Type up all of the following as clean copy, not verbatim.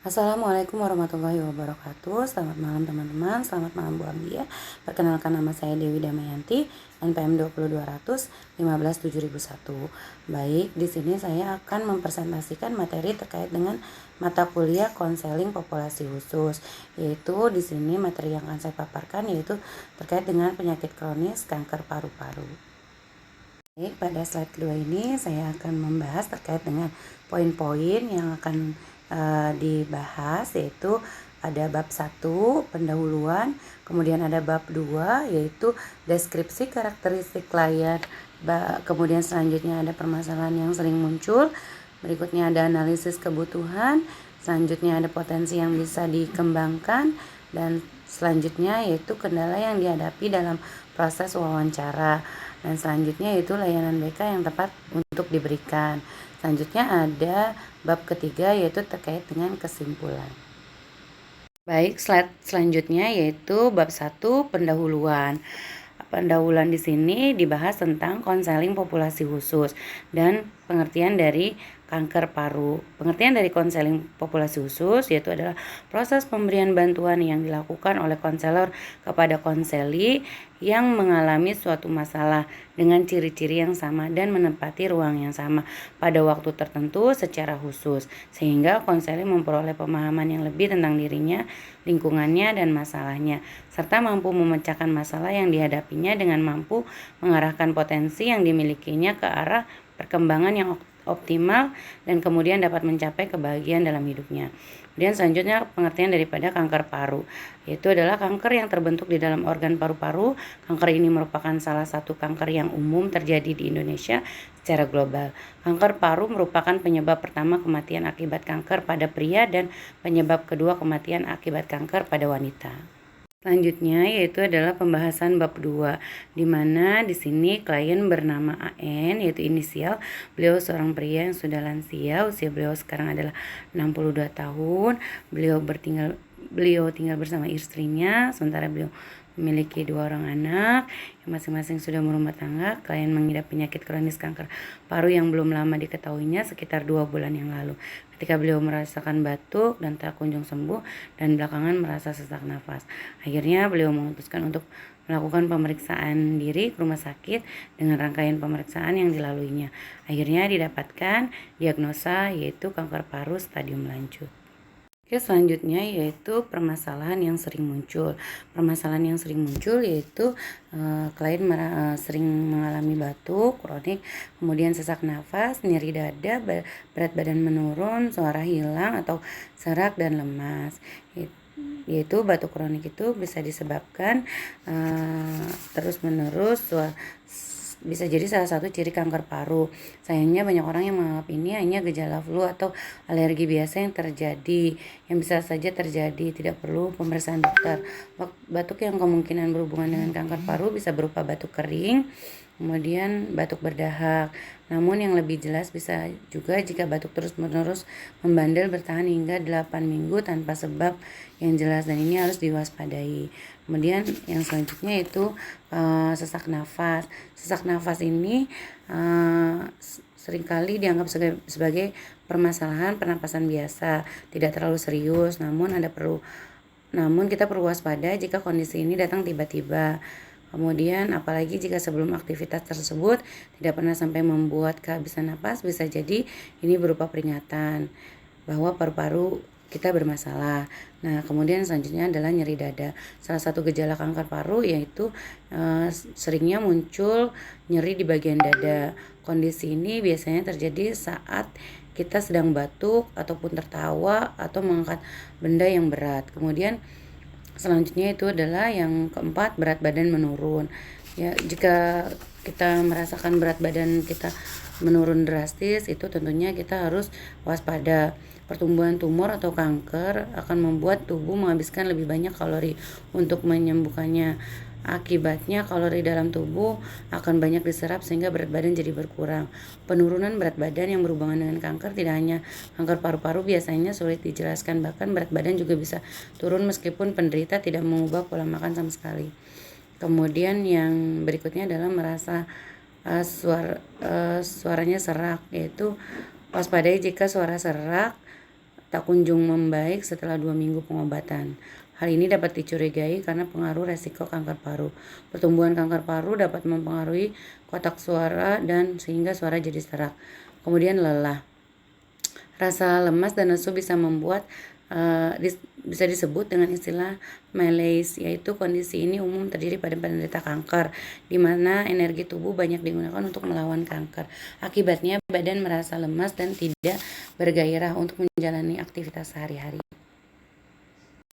Assalamualaikum warahmatullahi wabarakatuh. Selamat malam teman-teman, selamat malam Bu Anggia. Perkenalkan, nama saya Dewi Damayanti, NPM 20200 15701. Baik, di sini saya akan mempresentasikan materi terkait dengan mata kuliah konseling populasi khusus. Yaitu di sini materi yang akan saya paparkan yaitu terkait dengan penyakit kronis kanker paru-paru. Baik, pada slide kedua ini saya akan membahas terkait dengan poin-poin yang akan dibahas, yaitu ada bab 1 pendahuluan, kemudian ada bab 2 yaitu deskripsi karakteristik klien, kemudian selanjutnya ada permasalahan yang sering muncul, berikutnya ada analisis kebutuhan, selanjutnya ada potensi yang bisa dikembangkan, dan selanjutnya yaitu kendala yang dihadapi dalam proses wawancara, dan selanjutnya yaitu layanan BK yang tepat untuk diberikan. Selanjutnya ada bab ketiga yaitu terkait dengan kesimpulan. Baik, slide selanjutnya yaitu bab 1 pendahuluan. Pendahuluan di sini dibahas tentang konseling populasi khusus dan pengertian dari kanker paru. Pengertian dari konseling populasi khusus yaitu adalah proses pemberian bantuan yang dilakukan oleh konselor kepada konseli yang mengalami suatu masalah dengan ciri-ciri yang sama dan menempati ruang yang sama pada waktu tertentu secara khusus, sehingga konseli memperoleh pemahaman yang lebih tentang dirinya, lingkungannya, dan masalahnya, serta mampu memecahkan masalah yang dihadapinya dengan mampu mengarahkan potensi yang dimilikinya ke arah perkembangan yang optimal dan kemudian dapat mencapai kebahagiaan dalam hidupnya. Kemudian selanjutnya pengertian daripada kanker paru, yaitu adalah kanker yang terbentuk di dalam organ paru-paru. Kanker ini merupakan salah satu kanker yang umum terjadi di Indonesia secara global. Kanker paru merupakan penyebab pertama kematian akibat kanker pada pria dan penyebab kedua kematian akibat kanker pada wanita. Selanjutnya yaitu adalah pembahasan bab 2, di mana di sini klien bernama AN, yaitu inisial. Beliau seorang pria yang sudah lansia, usia beliau sekarang adalah 62 tahun. Beliau tinggal bersama istrinya, sementara beliau memiliki 2 orang anak yang masing-masing sudah berumah tangga. Klien mengidap penyakit kronis kanker paru yang belum lama diketahuinya, sekitar 2 bulan yang lalu. Ketika beliau merasakan batuk dan tak kunjung sembuh dan belakangan merasa sesak nafas, akhirnya beliau memutuskan untuk melakukan pemeriksaan diri ke rumah sakit dengan rangkaian pemeriksaan yang dilaluinya. Akhirnya didapatkan diagnosa yaitu kanker paru stadium lanjut. Oke, selanjutnya yaitu permasalahan yang sering muncul. Permasalahan yang sering muncul yaitu klien sering mengalami batuk kronik, kemudian sesak nafas, nyeri dada, berat badan menurun, suara hilang atau serak dan lemas. Yaitu batuk kronik itu bisa disebabkan terus-menerus, bisa jadi salah satu ciri kanker paru. Sayangnya banyak orang yang menganggap ini hanya gejala flu atau alergi biasa yang terjadi, yang bisa saja terjadi, tidak perlu pemeriksaan dokter. Batuk yang kemungkinan berhubungan dengan kanker paru bisa berupa batuk kering, kemudian batuk berdahak. Namun yang lebih jelas bisa juga jika batuk terus-menerus membandel bertahan hingga 8 minggu tanpa sebab yang jelas, dan ini harus diwaspadai. Kemudian yang selanjutnya itu sesak nafas. Sesak nafas ini seringkali dianggap sebagai permasalahan pernapasan biasa, tidak terlalu serius, namun kita perlu waspada jika kondisi ini datang tiba-tiba. Kemudian apalagi jika sebelum aktivitas tersebut tidak pernah sampai membuat kehabisan napas, bisa jadi ini berupa peringatan bahwa paru-paru kita bermasalah. Nah, kemudian selanjutnya adalah nyeri dada. Salah satu gejala kanker paru yaitu seringnya muncul nyeri di bagian dada. Kondisi ini biasanya terjadi saat kita sedang batuk ataupun tertawa atau mengangkat benda yang berat. Kemudian selanjutnya itu adalah yang keempat, berat badan menurun. Ya, jika kita merasakan berat badan kita menurun drastis, itu tentunya kita harus waspada. Pertumbuhan tumor atau kanker akan membuat tubuh menghabiskan lebih banyak kalori untuk menyembuhkannya. Akibatnya kalori dalam tubuh akan banyak diserap sehingga berat badan jadi berkurang. Penurunan berat badan yang berhubungan dengan kanker tidak hanya kanker paru-paru biasanya sulit dijelaskan, bahkan berat badan juga bisa turun meskipun penderita tidak mengubah pola makan sama sekali. Kemudian yang berikutnya adalah merasa suaranya serak, yaitu waspadai jika suara serak tak kunjung membaik setelah 2 minggu pengobatan. Hal ini dapat dicurigai karena pengaruh resiko kanker paru. Pertumbuhan kanker paru dapat mempengaruhi kotak suara dan sehingga suara jadi serak. Kemudian lelah. Rasa lemas dan lesu bisa membuat bisa disebut dengan istilah malaise, yaitu kondisi ini umum terjadi pada penderita kanker, di mana energi tubuh banyak digunakan untuk melawan kanker. Akibatnya badan merasa lemas dan tidak bergairah untuk menjalani aktivitas sehari-hari.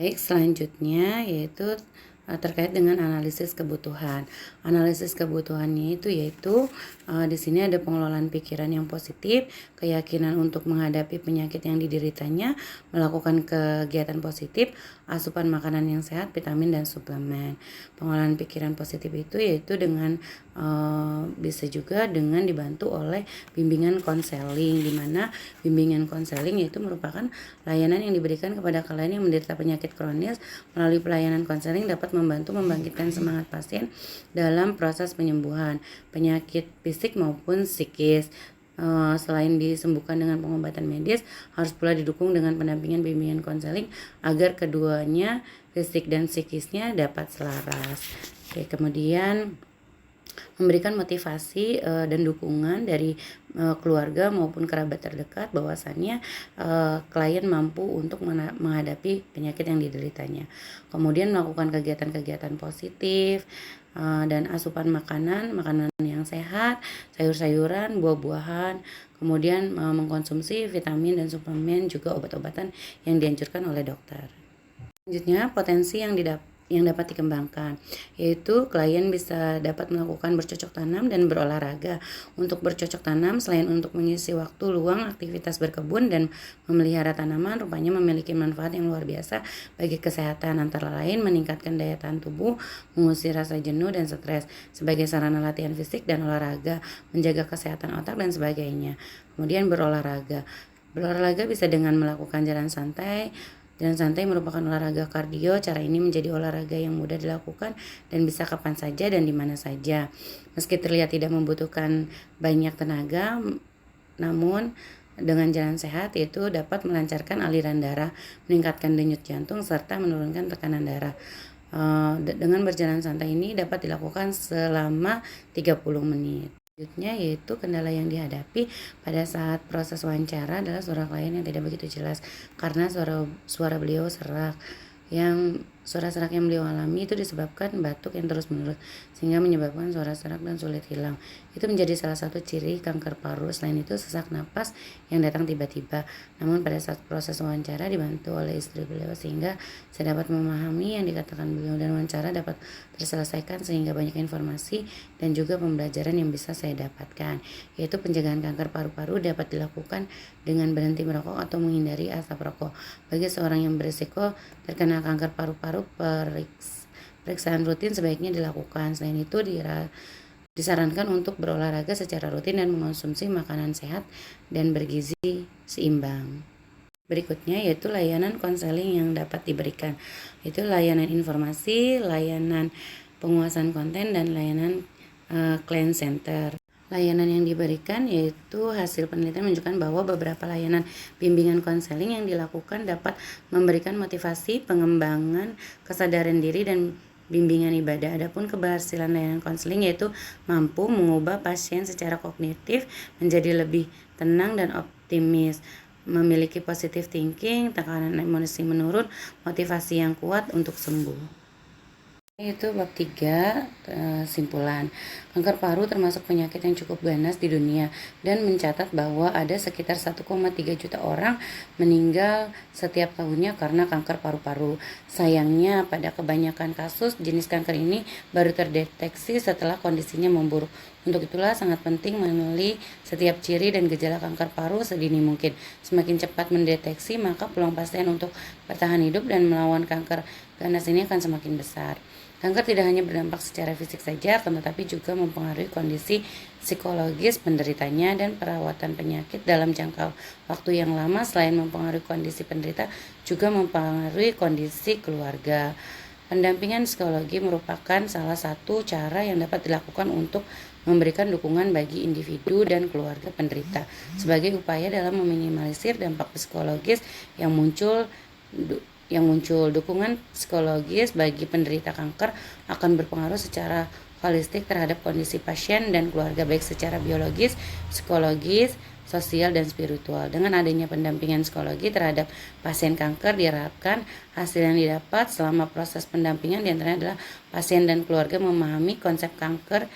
Baik, selanjutnya yaitu terkait dengan analisis kebutuhan. Analisis kebutuhannya itu yaitu di sini ada pengelolaan pikiran yang positif, keyakinan untuk menghadapi penyakit yang dideritanya, melakukan kegiatan positif, asupan makanan yang sehat, vitamin dan suplemen. Pengelolaan pikiran positif itu yaitu dengan bisa juga dengan dibantu oleh bimbingan konseling, di mana bimbingan konseling yaitu merupakan layanan yang diberikan kepada klien yang menderita penyakit kronis. Melalui pelayanan konseling dapat membantu membangkitkan semangat pasien dalam proses penyembuhan penyakit fisik maupun psikis. Selain disembuhkan dengan pengobatan medis, harus pula didukung dengan pendampingan bimbingan konseling agar keduanya, fisik dan psikisnya, dapat selaras. Oke, kemudian memberikan motivasi dan dukungan dari keluarga maupun kerabat terdekat bahwasannya klien mampu untuk menghadapi penyakit yang dideritanya. Kemudian melakukan kegiatan-kegiatan positif dan asupan makanan yang sehat, sayur-sayuran, buah-buahan, kemudian mengkonsumsi vitamin dan suplemen, juga obat-obatan yang dianjurkan oleh dokter. Selanjutnya, potensi yang dapat dikembangkan, yaitu klien bisa dapat melakukan bercocok tanam dan berolahraga. Untuk bercocok tanam, selain untuk mengisi waktu luang aktivitas berkebun dan memelihara tanaman, rupanya memiliki manfaat yang luar biasa bagi kesehatan, antara lain meningkatkan daya tahan tubuh, mengusir rasa jenuh dan stres sebagai sarana latihan fisik dan olahraga, menjaga kesehatan otak dan sebagainya. Kemudian berolahraga bisa dengan melakukan jalan santai. Jalan santai merupakan olahraga kardio. Cara ini menjadi olahraga yang mudah dilakukan dan bisa kapan saja dan di mana saja. Meski terlihat tidak membutuhkan banyak tenaga, namun dengan jalan sehat itu dapat melancarkan aliran darah, meningkatkan denyut jantung, serta menurunkan tekanan darah. Dengan berjalan santai ini dapat dilakukan selama 30 menit. Selanjutnya yaitu kendala yang dihadapi pada saat proses wawancara adalah suara klien yang tidak begitu jelas karena suara beliau serak. Suara serak yang beliau alami itu disebabkan batuk yang terus-menerus sehingga menyebabkan suara serak dan sulit hilang. Itu menjadi salah satu ciri kanker paru. Selain itu, sesak napas yang datang tiba-tiba. Namun pada saat proses wawancara dibantu oleh istri beliau sehingga saya dapat memahami yang dikatakan beliau dan wawancara dapat terselesaikan sehingga banyak informasi dan juga pembelajaran yang bisa saya dapatkan. Yaitu pencegahan kanker paru-paru dapat dilakukan dengan berhenti merokok atau menghindari asap rokok. Bagi seorang yang berisiko terkena kanker paru-paru, periksaan rutin sebaiknya dilakukan. Selain itu, disarankan untuk berolahraga secara rutin dan mengonsumsi makanan sehat dan bergizi seimbang. Berikutnya yaitu layanan konseling yang dapat diberikan. Itu layanan informasi, layanan penguasaan konten, dan layanan client center. Layanan yang diberikan yaitu hasil penelitian menunjukkan bahwa beberapa layanan bimbingan konseling yang dilakukan dapat memberikan motivasi, pengembangan kesadaran diri, dan bimbingan ibadah. Adapun keberhasilan layanan konseling yaitu mampu mengubah pasien secara kognitif menjadi lebih tenang dan optimis, memiliki positive thinking, tekanan emosi menurun, motivasi yang kuat untuk sembuh. Itu bab 3, simpulan. Kanker paru termasuk penyakit yang cukup ganas di dunia dan mencatat bahwa ada sekitar 1,3 juta orang meninggal setiap tahunnya karena kanker paru-paru. Sayangnya pada kebanyakan kasus jenis kanker ini baru terdeteksi setelah kondisinya memburuk. Untuk itulah sangat penting mengenali setiap ciri dan gejala kanker paru sedini mungkin. Semakin cepat mendeteksi, maka peluang pasien untuk bertahan hidup dan melawan kanker ganas ini akan semakin besar. Kanker tidak hanya berdampak secara fisik saja, akan tetapi juga mempengaruhi kondisi psikologis penderitanya dan perawatan penyakit dalam jangka waktu yang lama. Selain mempengaruhi kondisi penderita, juga mempengaruhi kondisi keluarga. Pendampingan psikologi merupakan salah satu cara yang dapat dilakukan untuk memberikan dukungan bagi individu dan keluarga penderita sebagai upaya dalam meminimalisir dampak psikologis yang muncul. Dukungan psikologis bagi penderita kanker akan berpengaruh secara holistik terhadap kondisi pasien dan keluarga, baik secara biologis, psikologis, sosial, dan spiritual. Dengan adanya pendampingan psikologi terhadap pasien kanker, diharapkan hasil yang didapat selama proses pendampingan diantaranya adalah pasien dan keluarga memahami konsep kanker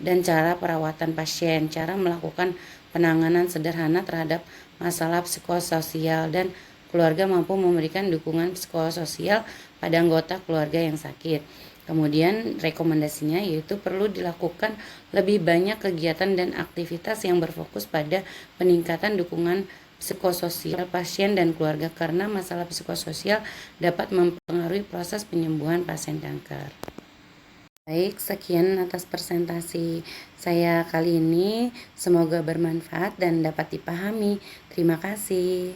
dan cara perawatan pasien, cara melakukan penanganan sederhana terhadap masalah psikososial, dan keluarga mampu memberikan dukungan psikososial pada anggota keluarga yang sakit. Kemudian rekomendasinya yaitu perlu dilakukan lebih banyak kegiatan dan aktivitas yang berfokus pada peningkatan dukungan psikososial pasien dan keluarga karena masalah psikososial dapat mempengaruhi proses penyembuhan pasien kanker. Baik, sekian atas presentasi saya kali ini. Semoga bermanfaat dan dapat dipahami. Terima kasih.